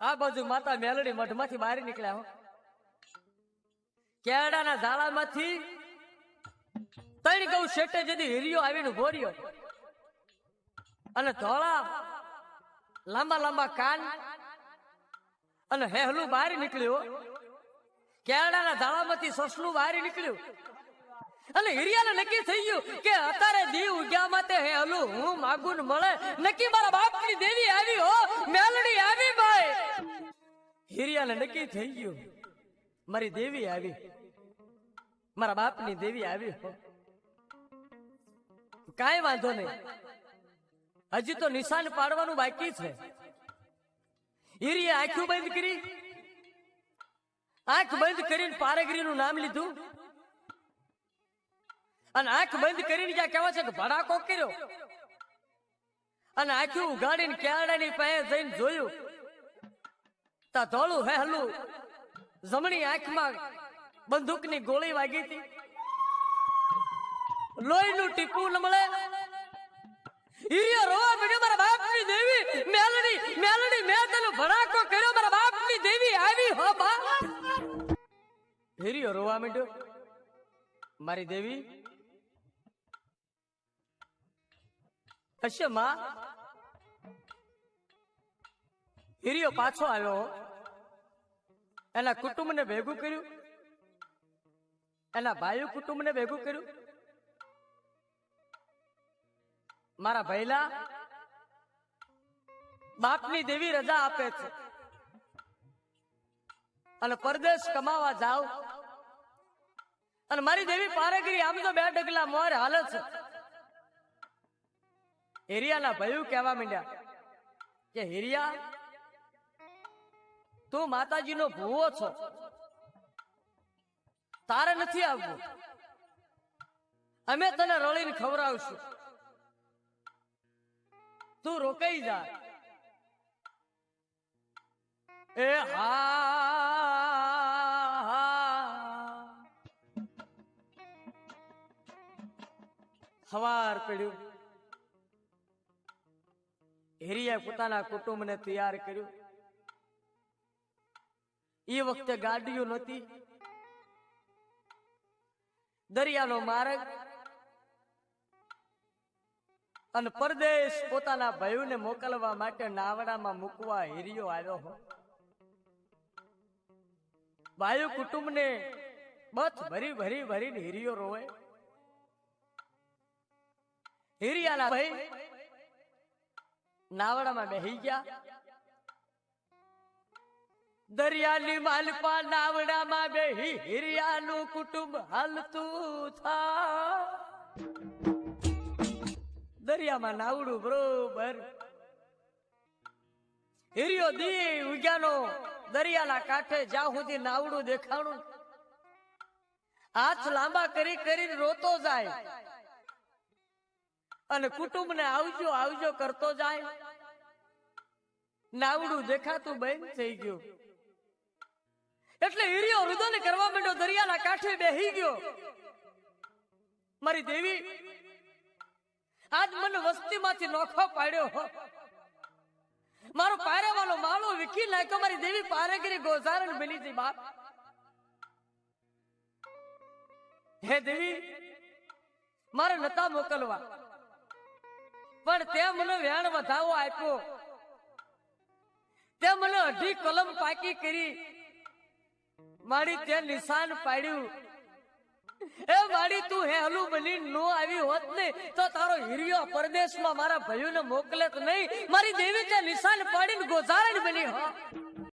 આ બાજુ માતા મેલડી મઠમાંથી બહાર નીકળ્યા હો. કેળાના ઝાડામાંથી ત્રણ ગૌ શેઠે જદી હીરિયો આવીને ભોર્યો અને ધોળા લાંબા લાંબા કાન અને હેહલું બહાર નીકળ્યું. કેળાના ઝાડામાંથી સસલું બહાર નીકળ્યું અને હિરિયાને નક્કી થઈ ગયું કે અત્યારે દીવ ઉગ્યા માટે હેહલું હું માગું ને મળે. નક્કી મારા બાપની દેવી આવી હો, મેલડી આવી ભાઈ. હિરિયાને નક્કી થઈ ગયું મારી દેવી આવી, મારા બાપની દેવી આવી હો. કાંઈ વાંધો નહીં, હજી તો નિશાન પાડવાનું બાકી છે. હિરિયા આંખું બંધ કરી, આંખ બંધ કરીને પારેગરીનું નામ લીધું અને આંખ બંધ કરીને જ્યાં કહેવાય છે કે ભડાકો કર્યો અને આંખું ઉગાડીને કેળાની પાસે જઈને જોયું તા ધોળું હેહલું જમણી આંખમાં બંદૂકની ગોળી વાગી હતી. લોહીનું ટીપું ન મળે. હિરિયો રોવા મળ્યો, મારા બાપની દેવી મેલડી મેલડી મેં તને ભડાકો કર્યો, મારા બાપની દેવી આવી હો બા. હિરિયો રોવા માંડ્યો, મારી દેવી હશે માં. હિરિયો પાછો આવ્યો, એના કુટુંબને ભેગું કર્યું, એના ભાઈઓ કુટુંબને ભેગું કર્યું. મારા ભૈલા બાપની દેવી રજા આપે છે અને પરદેશ કમાવા જાવ અને મારી દેવી પારેગરી આમ તો 2 ડગલા મોર હાલે છે. હિરિયાના ભાઈઓ કહેવા માંડ્યા કે હિરિયા તું માતાજીનો ભૂવો છો, તારે નથી આવવું, અમે તને રળીને ખવડાવશું, તું રોકાઈ જા. એ સવાર પડ્યું. હિરિયાએ પોતાના કુટુંબને તૈયાર કર્યું. એ વખતે ગાડીઓ નહોતી, દરિયાનો માર્ગ અને પરદેશ પોતાના ભાઈઓને મોકલવા માટે નાવડામાં મૂકવા હિરિયો આવ્યો હો. ભાઈઓ કુટુંબને બથ ભરી ભરી ભરીને હિરિયો રોવે. હિરિયાના ભાઈ નાવડામાં બેહી ગયા. દરિયાની માલપા નાવડામાં બેહી હિરિયાનું કુટુંબ હાલતું થા. દરિયામાં નાવડું બરોબર. હિરિયો દી ઉગ્યાનો દરિયાના કાંઠે જ્યાં સુધી નાવડું દેખાણું હાથ લાંબા કરી કરીને રોતો જાય અને કુટુંબને આવજો આવજો કરતો જાય. નાવડું દેખાતું બંધ થઈ ગયું એટલે હિરિયો રુદન કરવા માંડ્યો, દરિયાના કાંઠે બેહી ગયો. મારી દેવી આજ મને વસ્તીમાંથી નોખો પાડ્યો હો, મારો પારેવાળો માળો વિખી નાખ્યો. મારી દેવી પારેગરી ગોઝારણ બની છે બાપ. હે દેવી મારે નતા મોકલવા, પણ તે મને વેણ વધાવો આપ્યો, તે મને 2.5 કલમ પાકી કરી, મારી તે નિશાન પાડ્યું. એ માડી તું હેહલું બની નો આવી હોત ને તો તારો હિરિયો પરદેશમાં મારા ભાઈઓને મોકલે તો નહીં. મારી દેવી તે નિશાન પાડીને ગોઝારણ બની હો.